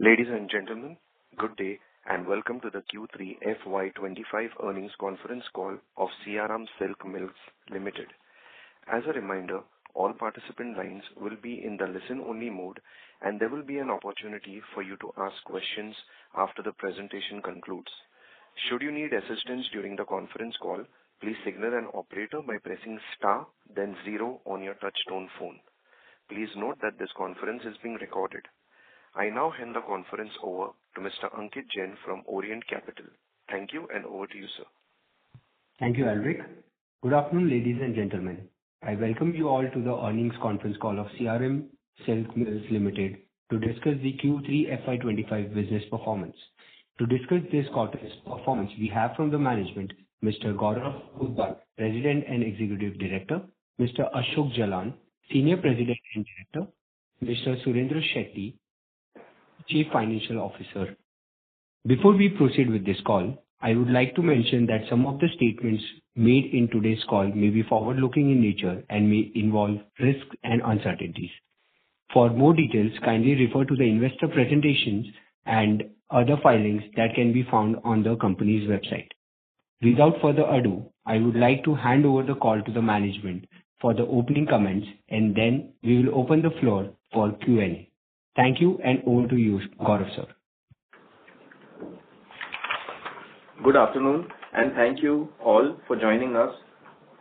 Ladies and gentlemen, good day and welcome to the Q3 FY25 earnings conference call of Siyaram Silk Mills Limited. As a reminder, all participant lines will be in the listen-only mode, and there will be an opportunity for you to ask questions after the presentation concludes. Should you need assistance during the conference call, please signal an operator by pressing star, then 0 on your touch-tone phone. Please note that this conference is being recorded. I now hand the conference over to Mr. Ankit Jain from Orient Capital. Thank you, and over to you, sir. Thank you, Alric. Good afternoon, ladies and gentlemen. I welcome you all to the earnings conference call of Siyaram Silk Mills Limited to discuss the Q3 FY25 business performance. To discuss this quarter's performance, we have from the management Mr. Gaurav Bhuddha, President and Executive Director, Mr. Ashok Jalan, Senior President and Director, Mr. Surendra Shetty, Chief Financial Officer. Before we proceed with this call, I would like to mention that some of the statements made in today's call may be forward-looking in nature and may involve risks and uncertainties. For more details, kindly refer to the investor presentations and other filings that can be found on the company's website. Without further ado, I would like to hand over the call to the management for the opening comments, and then we will open the floor for Q&A. Thank you, and over to you, Gaurav, sir. Good afternoon, and thank you all for joining us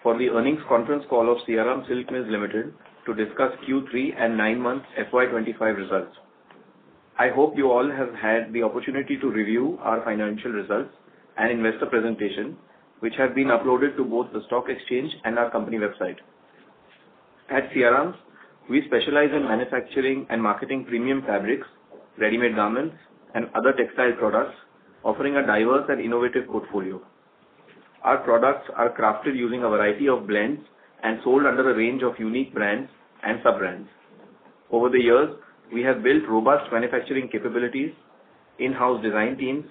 for the earnings conference call of Siyaram Silk Mills Limited to discuss Q3 and 9 months FY25 results. I hope you all have had the opportunity to review our financial results and investor presentation, which have been uploaded to both the stock exchange and our company website. At Siyaram, we specialize in manufacturing and marketing premium fabrics, ready-made garments, and other textile products, offering a diverse and innovative portfolio. Our products are crafted using a variety of blends and sold under a range of unique brands and sub-brands. Over the years, we have built robust manufacturing capabilities, in-house design teams,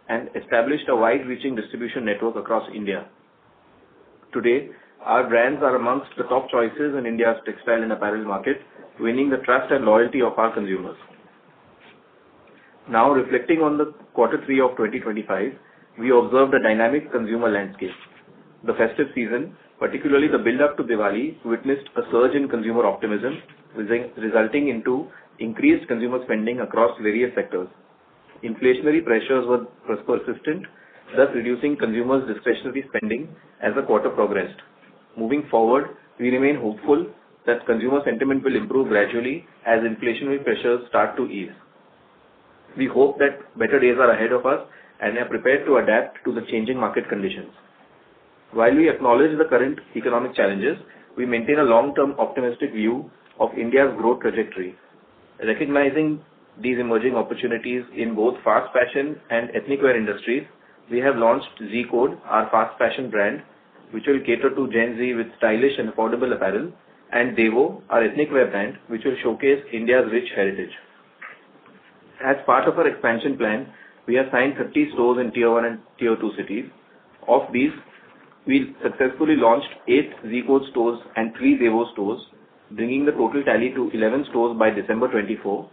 and established a wide-reaching distribution network across India. Today, our brands are amongst the top choices in India's textile and apparel market, winning the trust and loyalty of our consumers. Now, reflecting on the Q3 of 2025, we observed a dynamic consumer landscape. The festive season, particularly the build-up to Diwali, witnessed a surge in consumer optimism, resulting into increased consumer spending across various sectors. Inflationary pressures were persistent, thus reducing consumers' discretionary spending as the quarter progressed. Moving forward, we remain hopeful that consumer sentiment will improve gradually as inflationary pressures start to ease. We hope that better days are ahead of us and are prepared to adapt to the changing market conditions. While we acknowledge the current economic challenges, we maintain a long-term optimistic view of India's growth trajectory. Recognizing these emerging opportunities in both fast fashion and ethnic wear industries, we have launched Z-Code, our fast fashion brand, which will cater to Gen Z with stylish and affordable apparel, and Devo, our ethnic wear brand, which will showcase India's rich heritage. As part of our expansion plan, we have signed 30 stores in Tier 1 and Tier 2 cities. Of these, we successfully launched 8 Z-Code stores and 3 Devo stores, bringing the total tally to 11 stores by December 24,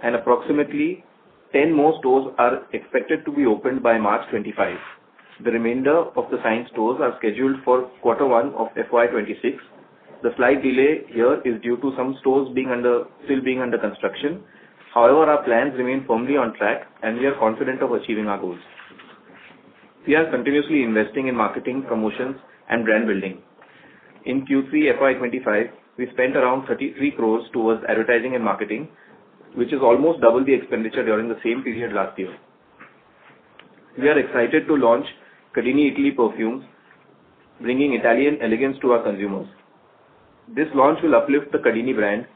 and approximately 10 more stores are expected to be opened by March 25. The remainder of the signed stores are scheduled for Q1 of FY26. The slight delay here is due to some stores still being under construction. However, our plans remain firmly on track, and we are confident of achieving our goals. We are continuously investing in marketing, promotions, and brand building. In Q3 FY25, we spent around 33 crores towards advertising and marketing, which is almost double the expenditure during the same period last year. We are excited to launch Cadini Italy perfumes, bringing Italian elegance to our consumers. This launch will uplift the Cadini brand,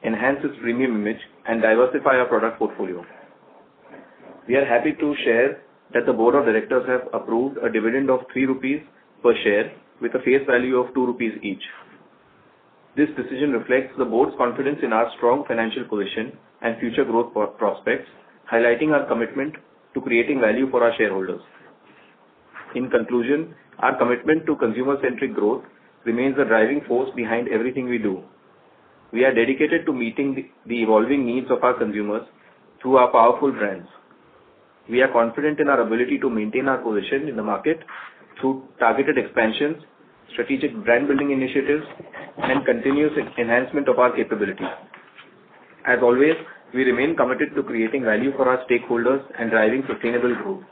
enhance its premium image, and diversify our product portfolio. We are happy to share that the Board of Directors have approved a dividend of 3 rupees per share with a face value of 2 rupees each. This decision reflects the Board's confidence in our strong financial position and future growth prospects, highlighting our commitment to creating value for our shareholders. In conclusion, our commitment to consumer-centric growth remains the driving force behind everything we do. We are dedicated to meeting the evolving needs of our consumers, through our powerful brands. We are confident in our ability to maintain our position in the market through targeted expansions, strategic brand building initiatives, and continuous enhancement of our capabilities. As always, we remain committed to creating value for our stakeholders and driving sustainable growth.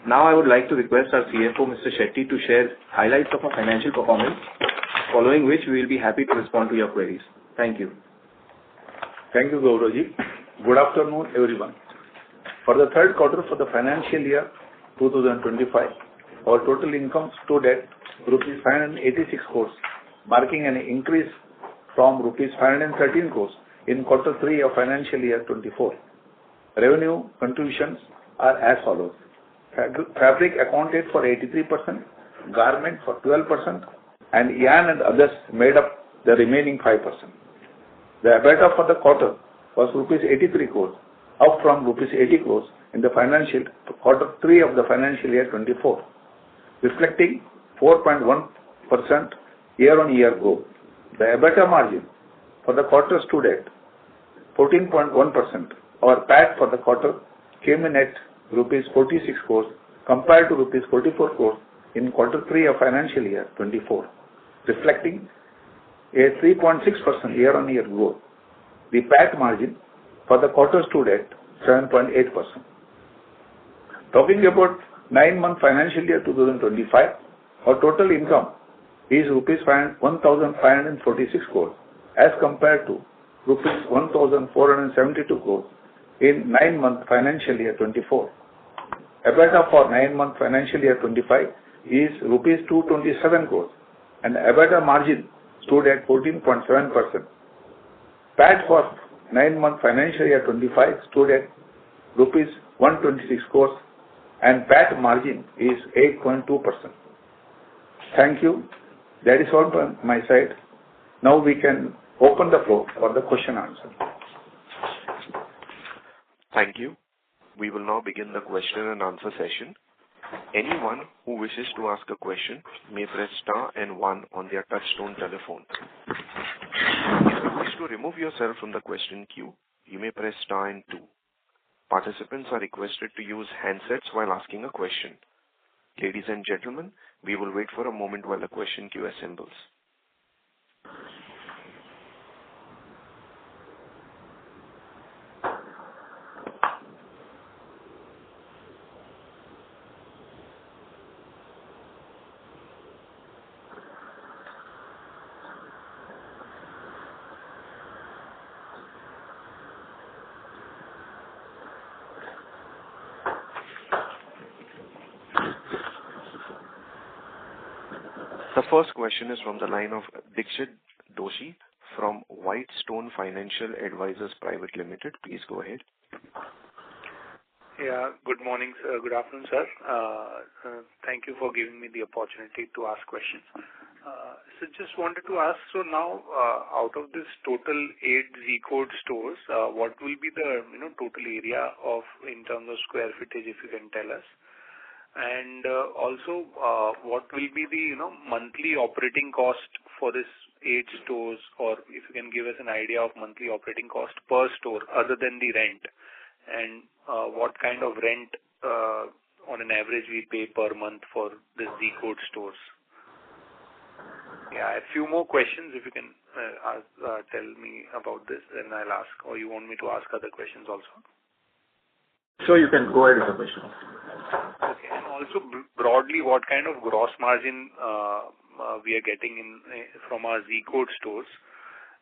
Now I would like to request our CFO, Mr. Shetty, to share highlights of our financial performance, following which we will be happy to respond to your queries. Thank you. Thank you, Gauravji. Good afternoon, everyone. For the third quarter for the financial year 2025, our total income stood at rupees 586 crores, marking an increase from rupees 513 crores in quarter 3 of financial year 24. Revenue contributions are as follows. Fabric accounted for 83%, garment for 12%, and yarn and others made up the remaining 5%. The EBITDA for the quarter was rupees 83 crores, up from rupees 80 crores in the quarter 3 of the financial year 24, reflecting 4.1% year-on-year growth. The EBITDA margin for the quarter stood at 14.1%. Our PAT for the quarter came in at rupees 46 crores compared to rupees 44 crores in quarter 3 of financial year 24, reflecting a 3.6% year-on-year growth. The PAT margin for the quarter stood at 7.8%. Talking about 9-month financial year 2025, our total income is rupees 1,546 crores as compared to rupees 1,472 crores in 9-month financial year 24. EBITDA for 9-month financial year 25 is rupees 227 crores and EBITDA margin stood at 14.7%. PAT for 9-month financial year 25 stood at rupees 126 crores and PAT margin is 8.2%. Thank you. That is all from my side. Now we can open the floor for the question answer. Thank you. We will now begin the question and answer session. Anyone who wishes to ask a question may press star and 1 on their touchtone telephone. If you wish to remove yourself from the question queue, you may press star and 2. Participants are requested to use handsets while asking a question. Ladies and gentlemen, we will wait for a moment while the question queue assembles. The first question is from the line of Dixit Doshi from Whitestone Financial Advisors Private Limited. Please go ahead. Yeah, good morning, sir. Good afternoon, sir. Thank you for giving me the opportunity to ask questions. So just wanted to ask, so now out of this total 8 Z-code stores, what will be the total area of in terms of square footage, if you can tell us? And also, what will be the monthly operating cost for this 8 stores, or if you can give us an idea of monthly operating cost per store other than the rent, and what kind of rent on an average we pay per month for the Z-code stores? Yeah, a few more questions if you can tell me about this, then I'll ask, or you want me to ask other questions also? Sure, you can go ahead with the question. Okay, and also broadly, what kind of gross margin we are getting from our Z-code stores,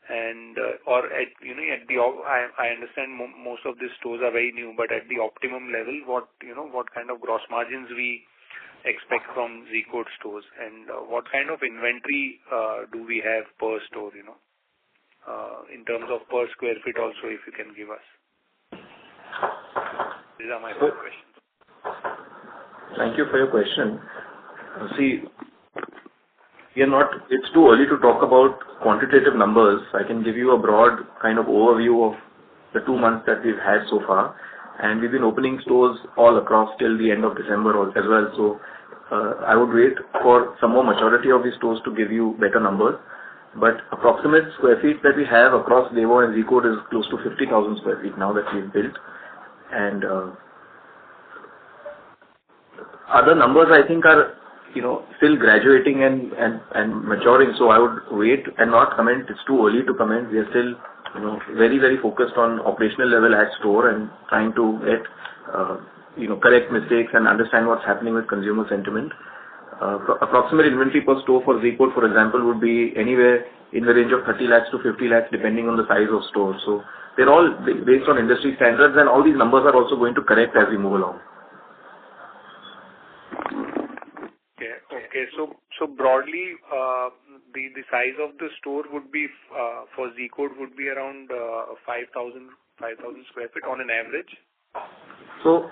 and or at I understand most of these stores are very new, but at the optimum level, what kind of gross margins we expect from Z-code stores, and what kind of inventory do we have per store, in terms of per square feet also, if you can give us. These are my 4 questions. Thank you for your question. See, it's too early to talk about quantitative numbers. I can give you a broad kind of overview of the 2 months that we've had so far. And we've been opening stores all across till the end of December as well. So I would wait for some more maturity of these stores to give you better numbers. but approximate square feet that we have across Devo and Z Code is close to 50,000 square feet now that we've built. And other numbers I think are, still graduating and maturing. So I would wait and not comment. It's too early to comment. We are still, very, very focused on operational level at store and trying to get, correct mistakes and understand what's happening with consumer sentiment. Approximate inventory per store for Z Code, for example, would be anywhere in the range of 30 lakhs to 50 lakhs depending on the size of store. So they're all based on industry standards, and all these numbers are also going to correct as we move along. Okay. So broadly, the size of the store would be for Z Code would be around 5,000 square feet on an average. So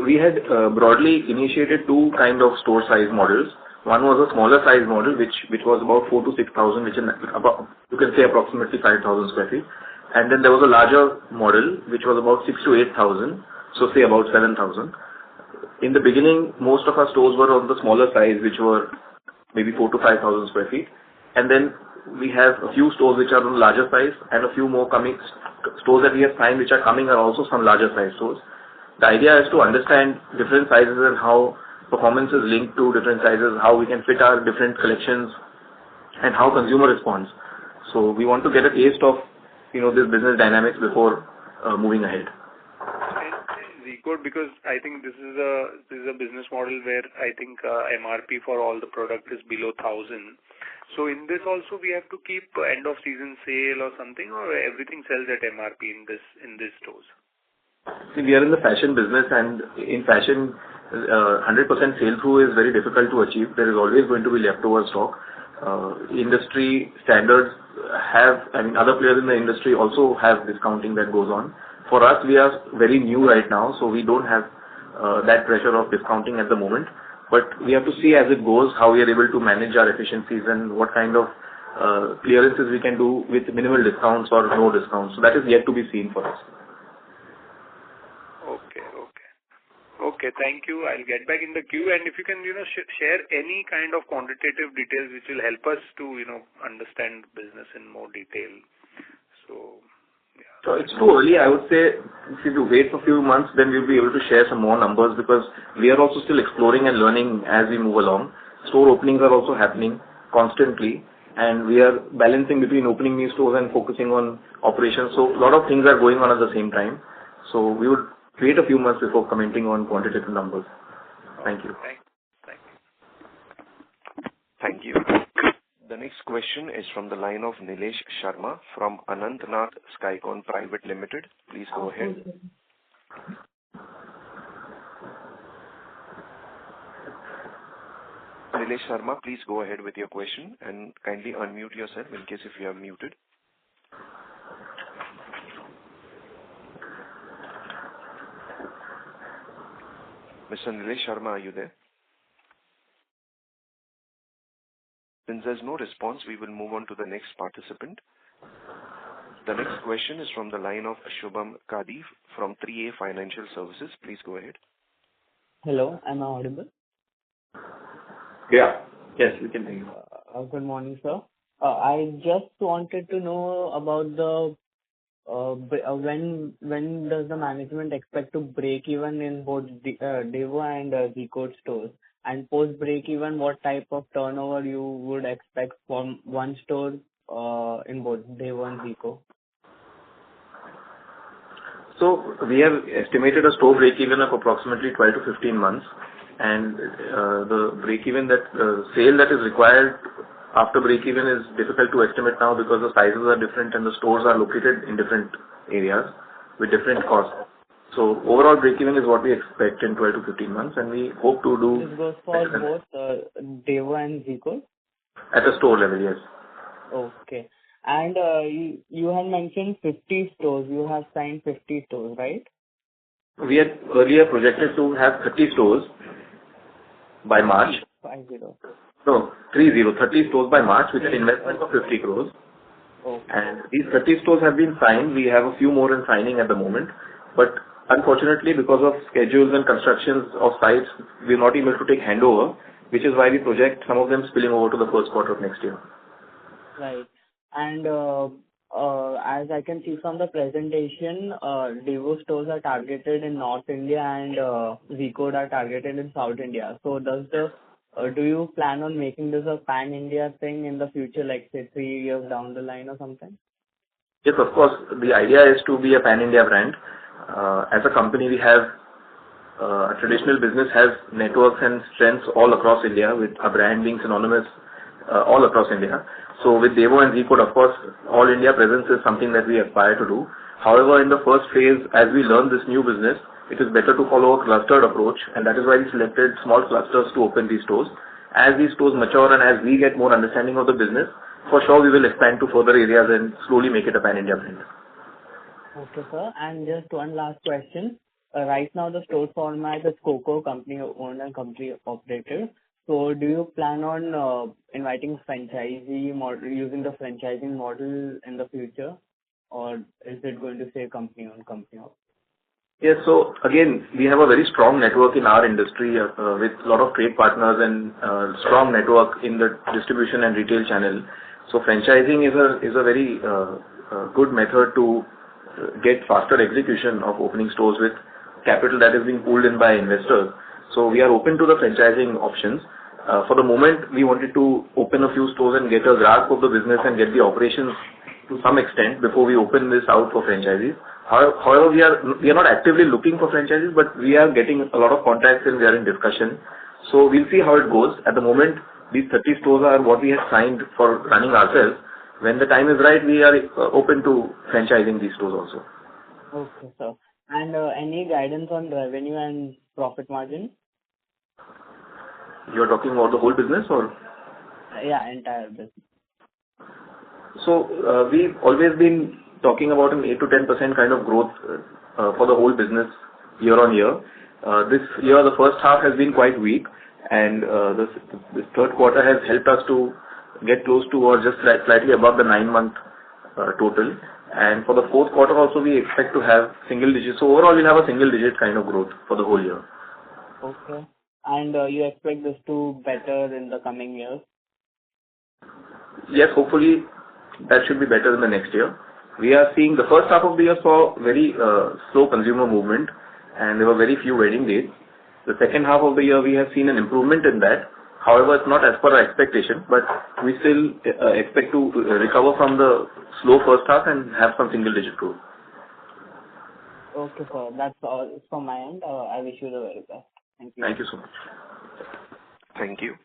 we had broadly initiated two kind of store size models. One was a smaller size model, which was about 4,000 to 6,000, which is about, you can say approximately 5,000 square feet. And then there was a larger model, which was about 6,000 to 8,000, so say about 7,000. In the beginning, most of our stores were on the smaller size, which were maybe 4,000 to 5,000 square feet. And then we have a few stores which are on the larger size, and a few more coming. Stores that we have signed which are coming are also some larger size stores. The idea is to understand different sizes and how performance is linked to different sizes, how we can fit our different collections, and how consumer responds. So we want to get a taste of, this business dynamics before moving ahead. Z-Code, because I think this is a business model where I think MRP for all the product is below 1,000. So in this also we have to keep end of season sale or something, or everything sells at MRP in these stores. See, we are in the fashion business, and in fashion, 100% sale through is very difficult to achieve. There is always going to be leftover stock. Industry standards other players in the industry also have discounting that goes on. For us, we are very new right now, so we don't have that pressure of discounting at the moment. But we have to see as it goes how we are able to manage our efficiencies and what kind of clearances we can do with minimal discounts or no discounts. So that is yet to be seen for us. Okay, thank you. I'll get back in the queue, and if you can, share any kind of quantitative details which will help us to, understand business in more detail. So it's too early. I would say if you wait for a few months, then we'll be able to share some more numbers, because we are also still exploring and learning as we move along. Store openings are also happening constantly, and we are balancing between opening new stores and focusing on operations. So a lot of things are going on at the same time. So we would wait a few months before commenting on quantitative numbers. Thank you. Thank you. The next question is from the line of Nilesh Sharma from Anantnath Skycon Private Limited. Please go ahead. Nilesh Sharma, please go ahead with your question and kindly unmute yourself in case if you are muted. Mr. Nilesh Sharma, are you there? Since there's no response, we will move on to the next participant. The next question is from the line of Shubham Kadi from 3A Financial Services. Please go ahead. Hello, am I audible? Yeah. Yes, we can hear you. Good morning, sir. I just wanted to know about the when does the management expect to break even in both Devo and Z Code stores? And post break even, what type of turnover you would expect from one store in both Devo and Z Code? So we have estimated a store break even of approximately 12 to 15 months, and the break even sale that is required after break even is difficult to estimate now, because the sizes are different and the stores are located in different areas with different costs. So overall break even is what we expect in 12 to 15 months, and we hope to do. This goes for both Devo and Z Code? At a store level, yes. Okay. And you had mentioned 50 stores. You have signed 50 stores, right? We had earlier projected to have 30 stores by March. 50. No, 30 stores by March with an investment of 50 crores. Okay. And these 30 stores have been signed. We have a few more in signing at the moment. But unfortunately, because of schedules and constructions of sites, we are not able to take handover, which is why we project some of them spilling over to the first quarter of next year. Right. And as I can see from the presentation, Devo stores are targeted in North India and Z-Code are targeted in South India. So do you plan on making this a pan-India thing in the future, like say 3 years down the line or something? Yes, of course. The idea is to be a pan-India brand. As a company, we have a traditional business has networks and strengths all across India, with a brand being synonymous all across India. So with Devo and Z-Code, of course, all India presence is something that we aspire to do. However, in the first phase, as we learn this new business, it is better to follow a clustered approach, and that is why we selected small clusters to open these stores. As these stores mature and as we get more understanding of the business, for sure we will expand to further areas and slowly make it a pan-India brand. Okay, sir. And just one last question. Right now, the store format is COCO, company owned and company operated. So do you plan on inviting franchisee model, using the franchising model in the future, or is it going to stay company owned, company operated? Yes, so again, we have a very strong network in our industry with a lot of trade partners and strong network in the distribution and retail channel. So franchising is a very good method to get faster execution of opening stores with capital that is being pooled in by investors. So we are open to the franchising options. For the moment, we wanted to open a few stores and get a grasp of the business and get the operations to some extent before we open this out for franchisees. However, we are not actively looking for franchises, but we are getting a lot of contacts and we are in discussion. So we'll see how it goes. At the moment, these 30 stores are what we have signed for running ourselves. When the time is right, we are open to franchising these stores also. Okay, sir. And any guidance on revenue and profit margin? You're talking about the whole business or? Yeah, entire business. So we've always been talking about an 8 to 10% kind of growth for the whole business year on year. This year, the first half has been quite weak, and this third quarter has helped us to get close to or just slightly above the 9-month total. And for the fourth quarter also, we expect to have single digits. So overall, we'll have a single digit kind of growth for the whole year. Okay. And you expect this to better in the coming years? Yes, hopefully that should be better in the next year. We are seeing the first half of the year saw very slow consumer movement, and there were very few wedding dates. The second half of the year, we have seen an improvement in that. However, it's not as per our expectation, but we still expect to recover from the slow first half and have some single-digit growth. Okay, sir. That's all from my end. I wish you the very best. Thank you. Thank you so much. Thank you.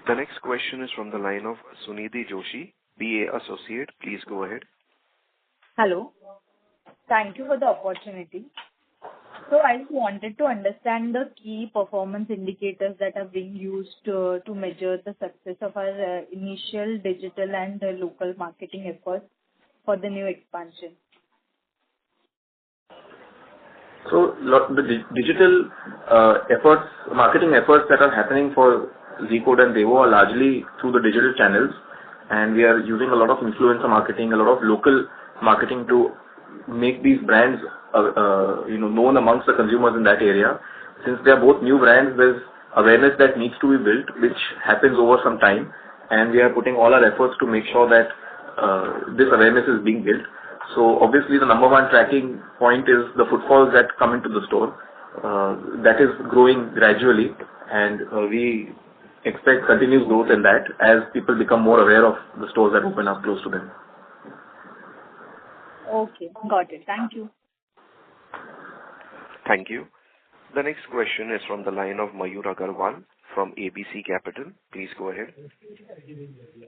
The next question is from the line of Sunidhi Joshi, BA Associate. Please go ahead. Hello. Thank you for the opportunity. So I just wanted to understand the key performance indicators that are being used to measure the success of our initial digital and local marketing efforts for the new expansion. So the digital efforts, marketing efforts that are happening for Z-Code and Devo are largely through the digital channels, and we are using a lot of influencer marketing, a lot of local marketing to make these brands known amongst the consumers in that area. Since they are both new brands, there's awareness that needs to be built, which happens over some time, and we are putting all our efforts to make sure that this awareness is being built. So obviously the number one tracking point is the footfalls that come into the store. That is growing gradually, and we expect continuous growth in that as people become more aware of the stores that open up close to them. Okay, got it. Thank you. Thank you. The next question is from the line of Mayur Agarwal from ABC Capital. Please go ahead.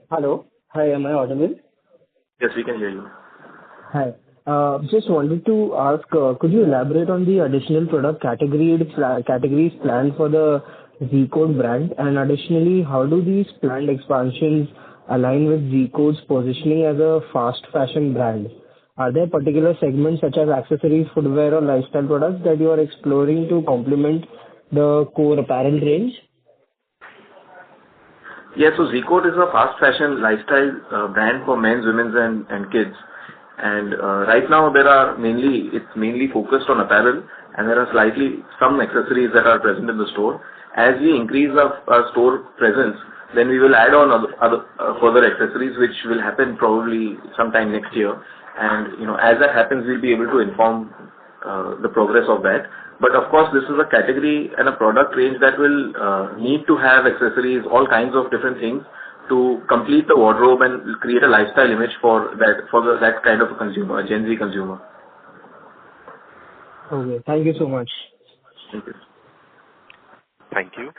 Hello. Hi, am I audible? Yes, we can hear you. Hi. Just wanted to ask, could you elaborate on the additional product categories planned for the Z-Code brand? And additionally, how do these planned expansions align with Z-Code's positioning as a fast fashion brand? Are there particular segments such as accessories, footwear, or lifestyle products that you are exploring to complement the core apparel range? Yes, so Z-Code is a fast fashion lifestyle brand for men's, women's, and kids. And right now it's mainly focused on apparel, and there are slightly some accessories that are present in the store. As we increase our store presence, then we will add on other further accessories, which will happen probably sometime next year. And as that happens, we'll be able to inform the progress of that. But of course, this is a category and a product range that will need to have accessories, all kinds of different things to complete the wardrobe and create a lifestyle image for that kind of a consumer, a Gen Z consumer. Okay. Thank you so much. Thank you. Thank you.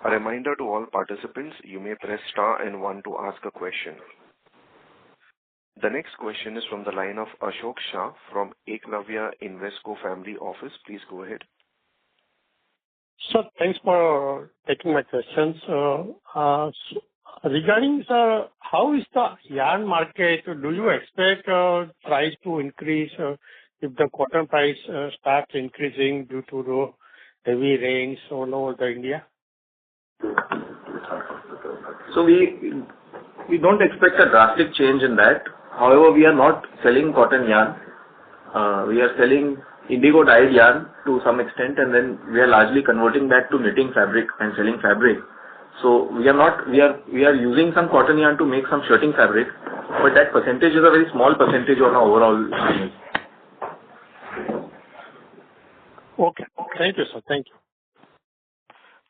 A reminder to all participants, you may press star and 1 to ask a question. The next question is from the line of Ashok Shah from Eklavya Invesco Family Office. Please go ahead. Sir, thanks for taking my questions. Regarding, sir, how is the yarn market? Do you expect price to increase if the cotton price starts increasing due to the heavy rains all over India? So we don't expect a drastic change in that. However, we are not selling cotton yarn. We are selling indigo dyed yarn to some extent, and then we are largely converting that to knitting fabric and selling fabric. So we are using some cotton yarn to make some shirting fabric, but that percentage is a very small percentage of our overall business. Okay. Thank you, sir. Thank you.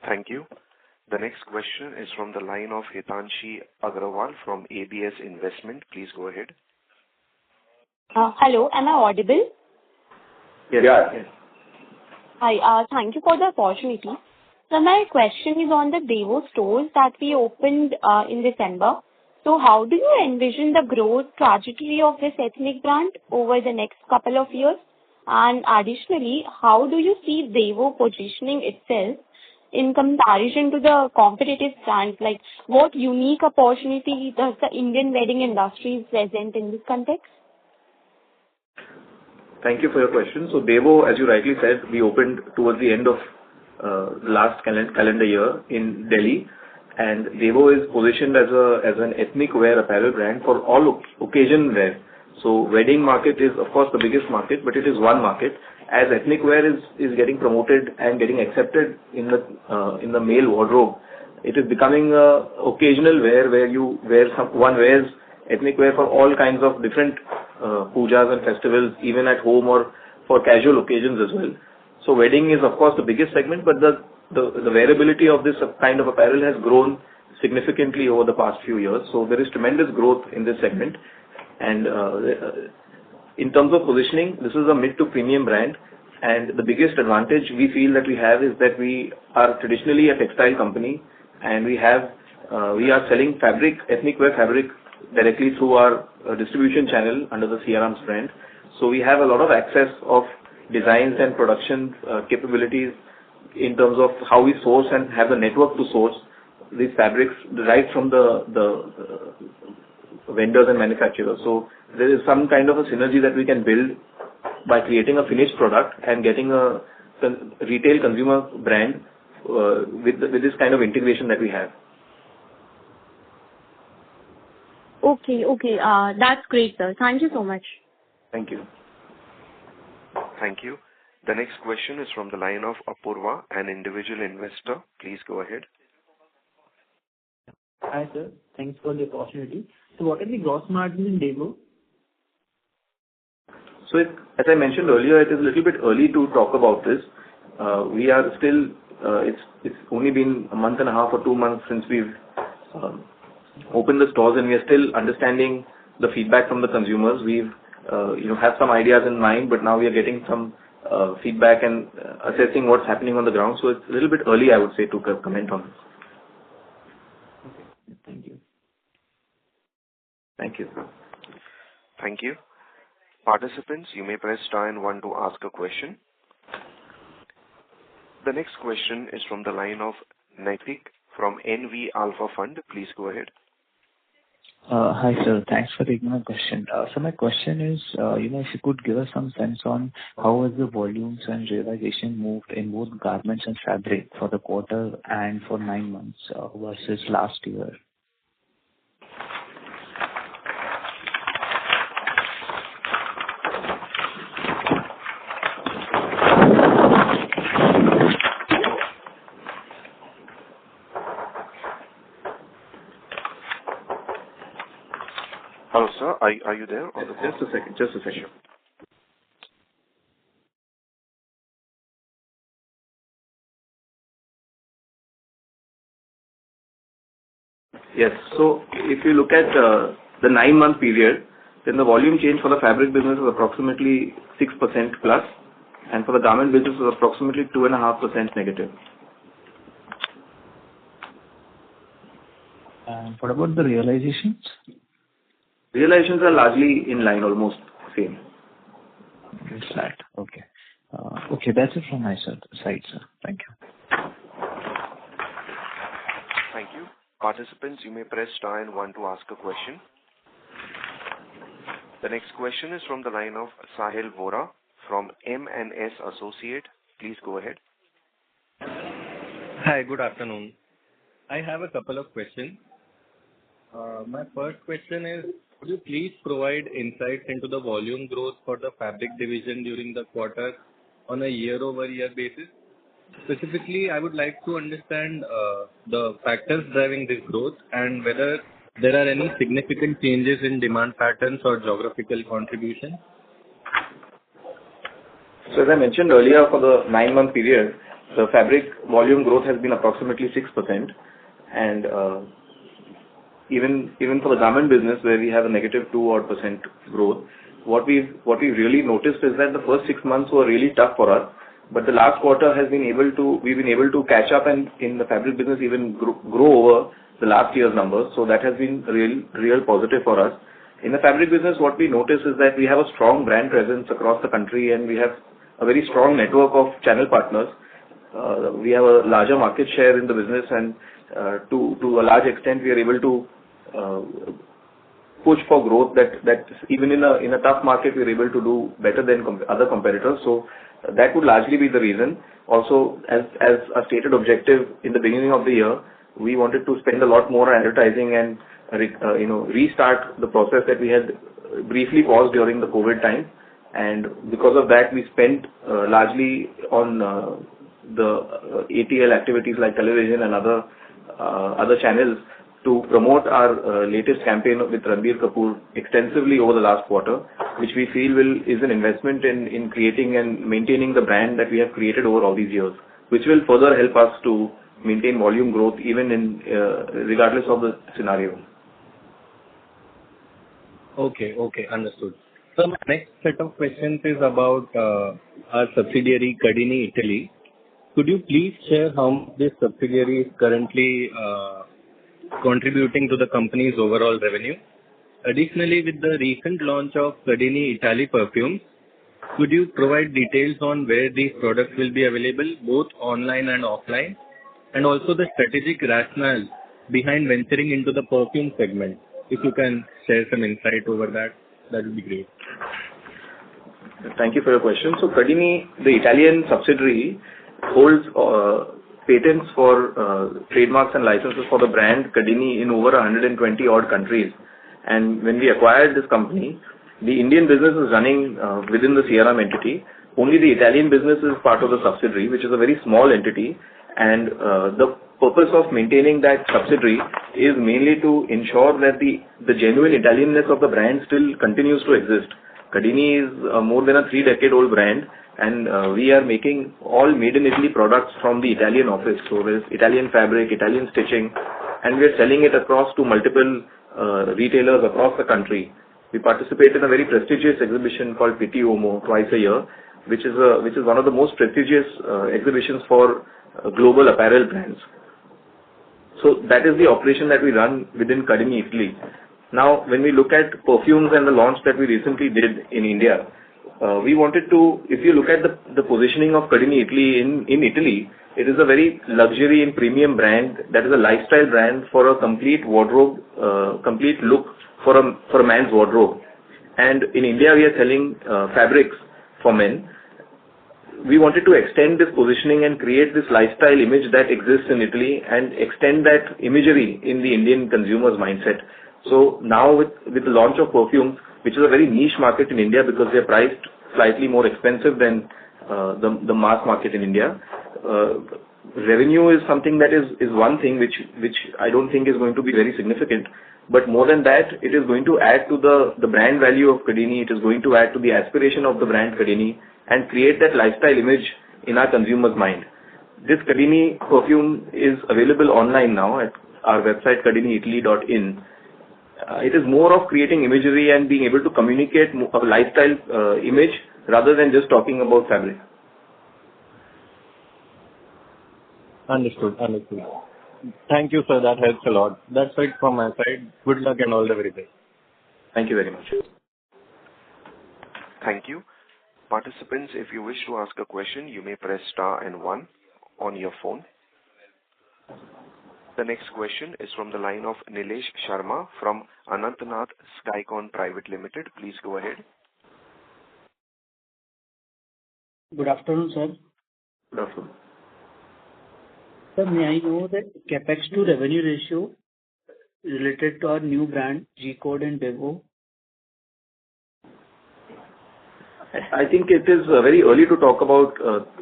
Thank you. The next question is from the line of Hitanshi Agrawal from ABS Investment. Please go ahead. Hello, am I audible? Yes. Yeah. Yes. Hi, thank you for the opportunity. So my question is on the Devo stores that we opened in December. So how do you envision the growth trajectory of this ethnic brand over the next couple of years? And additionally, how do you see Devo positioning itself in comparison to the competitive brands? Like, what unique opportunity does the Indian wedding industry present in this context? Thank you for your question. So Devo, as you rightly said, we opened towards the end of last calendar year in Delhi, and Devo is positioned as an ethnic wear apparel brand for all occasion wear. So wedding market is of course the biggest market, but it is one market. As ethnic wear is getting promoted and getting accepted in the male wardrobe, it is becoming a occasional wear where one wears ethnic wear for all kinds of different pujas and festivals, even at home or for casual occasions as well. So wedding is of course the biggest segment, but the wearability of this kind of apparel has grown significantly over the past few years. So there is tremendous growth in this segment. And in terms of positioning, this is a mid to premium brand, and the biggest advantage we feel that we have is that we are traditionally a textile company, and we are selling ethnic wear fabric directly through our distribution channel under the Siyaram's brand. So we have a lot of access of designs and production capabilities in terms of how we source and have the network to source these fabrics right from the vendors and manufacturers. So there is some kind of a synergy that we can build by creating a finished product and getting a retail consumer brand with this kind of integration that we have. Okay. That's great, sir. Thank you so much. Thank you. Thank you. The next question is from the line of Apurva, an individual investor. Please go ahead. Hi, sir. Thanks for the opportunity. So what are the gross margins in Devo? So as I mentioned earlier, it is a little bit early to talk about this. We are still, it's only been a month and a half or 2 months since we've opened the stores, and we are still understanding the feedback from the consumers. We've have some ideas in mind, but now we are getting some feedback and assessing what's happening on the ground. So it's a little bit early, I would say, to comment on this. Okay. Thank you. Thank you. Thank you. Participants, you may press star and 1 to ask a question. The next question is from the line of Naitik from NV Alpha Fund. Please go ahead. Hi, sir. Thanks for taking my question. So my question is, if you could give us some sense on how has the volumes and realization moved in both garments and fabric for the quarter and for 9 months versus last year. Are you there on the call? Just a second. Sure. Yes. So if you look at the 9-month period, then the volume change for the fabric business is approximately 6% plus, and for the garment business is approximately 2.5% negative. And what about the realizations? Realizations are largely in line, almost same. Flat. Okay. Okay, that's it from my side, sir. Thank you. Thank you. Participants, you may press star and 1 to ask a question. The next question is from the line of Sahil Vora from M&S Associate. Please go ahead. Hi, good afternoon. I have a couple of questions. My first question is, could you please provide insights into the volume growth for the fabric division during the quarter on a year-over-year basis? Specifically, I would like to understand the factors driving this growth and whether there are any significant changes in demand patterns or geographical contribution. So as I mentioned earlier, for the 9-month period, the fabric volume growth has been approximately 6%, and even for the garment business, where we have a negative 2% growth, what we've really noticed is that the first 6 months were really tough for us, but the last quarter we've been able to catch up and in the fabric business even grow over the last year's numbers. So that has been real positive for us. In the fabric business, what we notice is that we have a strong brand presence across the country, and we have a very strong network of channel partners. We have a larger market share in the business, and to a large extent, we are able to push for growth that even in a tough market, we are able to do better than other competitors. So that would largely be the reason. Also, as a stated objective in the beginning of the year, we wanted to spend a lot more on advertising and restart the process that we had briefly paused during the COVID time. And because of that, we spent largely on the ATL activities like television and other channels to promote our latest campaign with Ranbir Kapoor extensively over the last quarter, which we feel is an investment in creating and maintaining the brand that we have created over all these years, which will further help us to maintain volume growth even in regardless of the scenario. Okay, understood. So my next set of questions is about our subsidiary Cadini, Italy. Could you please share how this subsidiary is currently contributing to the company's overall revenue? Additionally, with the recent launch of Cadini Italy perfumes, could you provide details on where these products will be available, both online and offline, and also the strategic rationale behind venturing into the perfume segment? If you can share some insight over that would be great. Thank you for your question. So Cadini, the Italian subsidiary, holds patents for trademarks and licenses for the brand Cadini in over 120 odd countries. And when we acquired this company, the Indian business is running within the Siyaram entity. Only the Italian business is part of the subsidiary, which is a very small entity. And the purpose of maintaining that subsidiary is mainly to ensure that the genuine Italianness of the brand still continues to exist. Cadini is more than a 3-decade-old brand, and we are making all made in Italy products from the Italian office. So there's Italian fabric, Italian stitching, and we are selling it across to multiple retailers across the country. We participate in a very prestigious exhibition called Pitti Uomo twice a year, which is one of the most prestigious exhibitions for global apparel brands. So that is the operation that we run within Cadini, Italy. Now, when we look at perfumes and the launch that we recently did in India, we wanted to, if you look at the positioning of Cadini Italy in Italy, it is a very luxury and premium brand that is a lifestyle brand for a complete wardrobe, complete look for a man's wardrobe. And in India, we are selling fabrics for men. We wanted to extend this positioning and create this lifestyle image that exists in Italy and extend that imagery in the Indian consumer's mindset. So now with the launch of perfumes, which is a very niche market in India because they are priced slightly more expensive than the mass market in India, revenue is something that is one thing which I don't think is going to be very significant. But more than that, it is going to add to the brand value of Kadini. It is going to add to the aspiration of the brand Kadini and create that lifestyle image in our consumer's mind. This Kadini perfume is available online now at our website kadiniitaly.in. It is more of creating imagery and being able to communicate a lifestyle image rather than just talking about fabric. Understood. Thank you, sir. That helps a lot. That's it from my side. Good luck and all the very best. Thank you very much. Thank you. Participants, if you wish to ask a question, you may press star and 1 on your phone. The next question is from the line of Nilesh Sharma from Anantnath Skycon Private Limited. Please go ahead. Good afternoon, sir. Good afternoon. Sir, may I know the capex to revenue ratio related to our new brand, G-Code and Devo? I think it is very early to talk about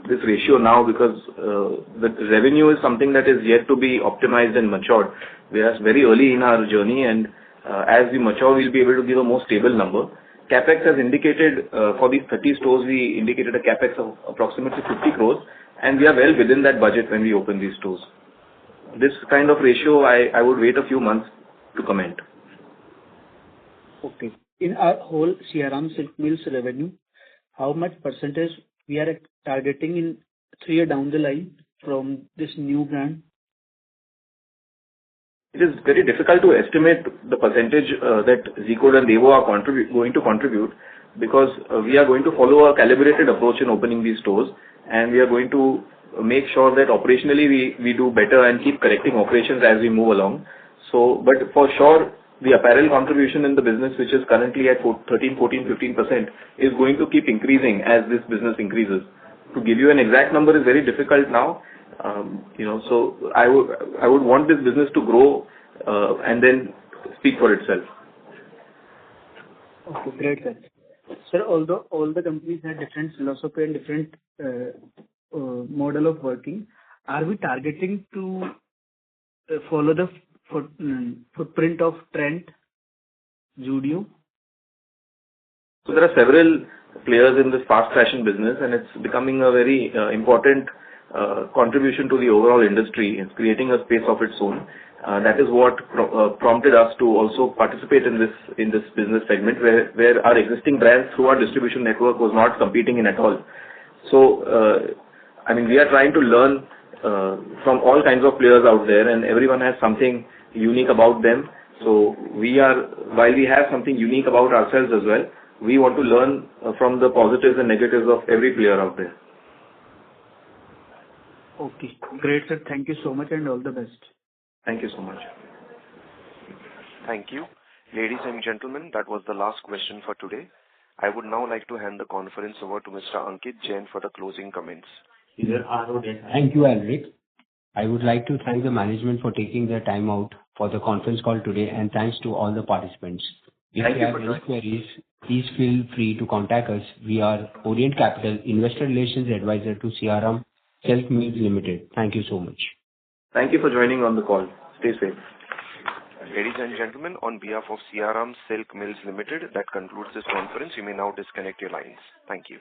this ratio now because the revenue is something that is yet to be optimized and matured. We are very early in our journey, and as we mature, we'll be able to give a more stable number. Capex has indicated for these 30 stores, we indicated a capex of approximately 50 crores, and we are well within that budget when we open these stores. This kind of ratio, I would wait a few months to comment. Okay. In our whole Siyaram Silk Mills revenue, how much percentage we are targeting in 3 years down the line from this new brand? It is very difficult to estimate the percentage that Z-Code and Devo are going to contribute because we are going to follow a calibrated approach in opening these stores, and we are going to make sure that operationally we do better and keep correcting operations as we move along. But for sure, the apparel contribution in the business, which is currently at 13, 14, 15%, is going to keep increasing as this business increases. To give you an exact number is very difficult now. So I would want this business to grow and then speak for itself. Okay, great, sir. Sir, although all the companies have different philosophy and different model of working, are we targeting to follow the footprint of Trent, Zudio? So there are several players in this fast fashion business, and it's becoming a very important contribution to the overall industry. It's creating a space of its own. That is what prompted us to also participate in this business segment where our existing brands through our distribution network was not competing in at all. So, we are trying to learn from all kinds of players out there, and everyone has something unique about them. So while we have something unique about ourselves as well, we want to learn from the positives and negatives of every player out there. Okay, great, sir. Thank you so much and all the best. Thank you so much. Thank you. Ladies and gentlemen, that was the last question for today. I would now like to hand the conference over to Mr. Ankit Jain for the closing comments. Thank you, Alric. I would like to thank the management for taking their time out for the conference call today, and thanks to all the participants. If you have any queries, please feel free to contact us. We are Orient Capital, Investor Relations Advisor to Siyaram Silk Mills Limited. Thank you so much. Thank you for joining on the call. Stay safe. Ladies and gentlemen, on behalf of Siyaram Silk Mills Limited, that concludes this conference. You may now disconnect your lines. Thank you.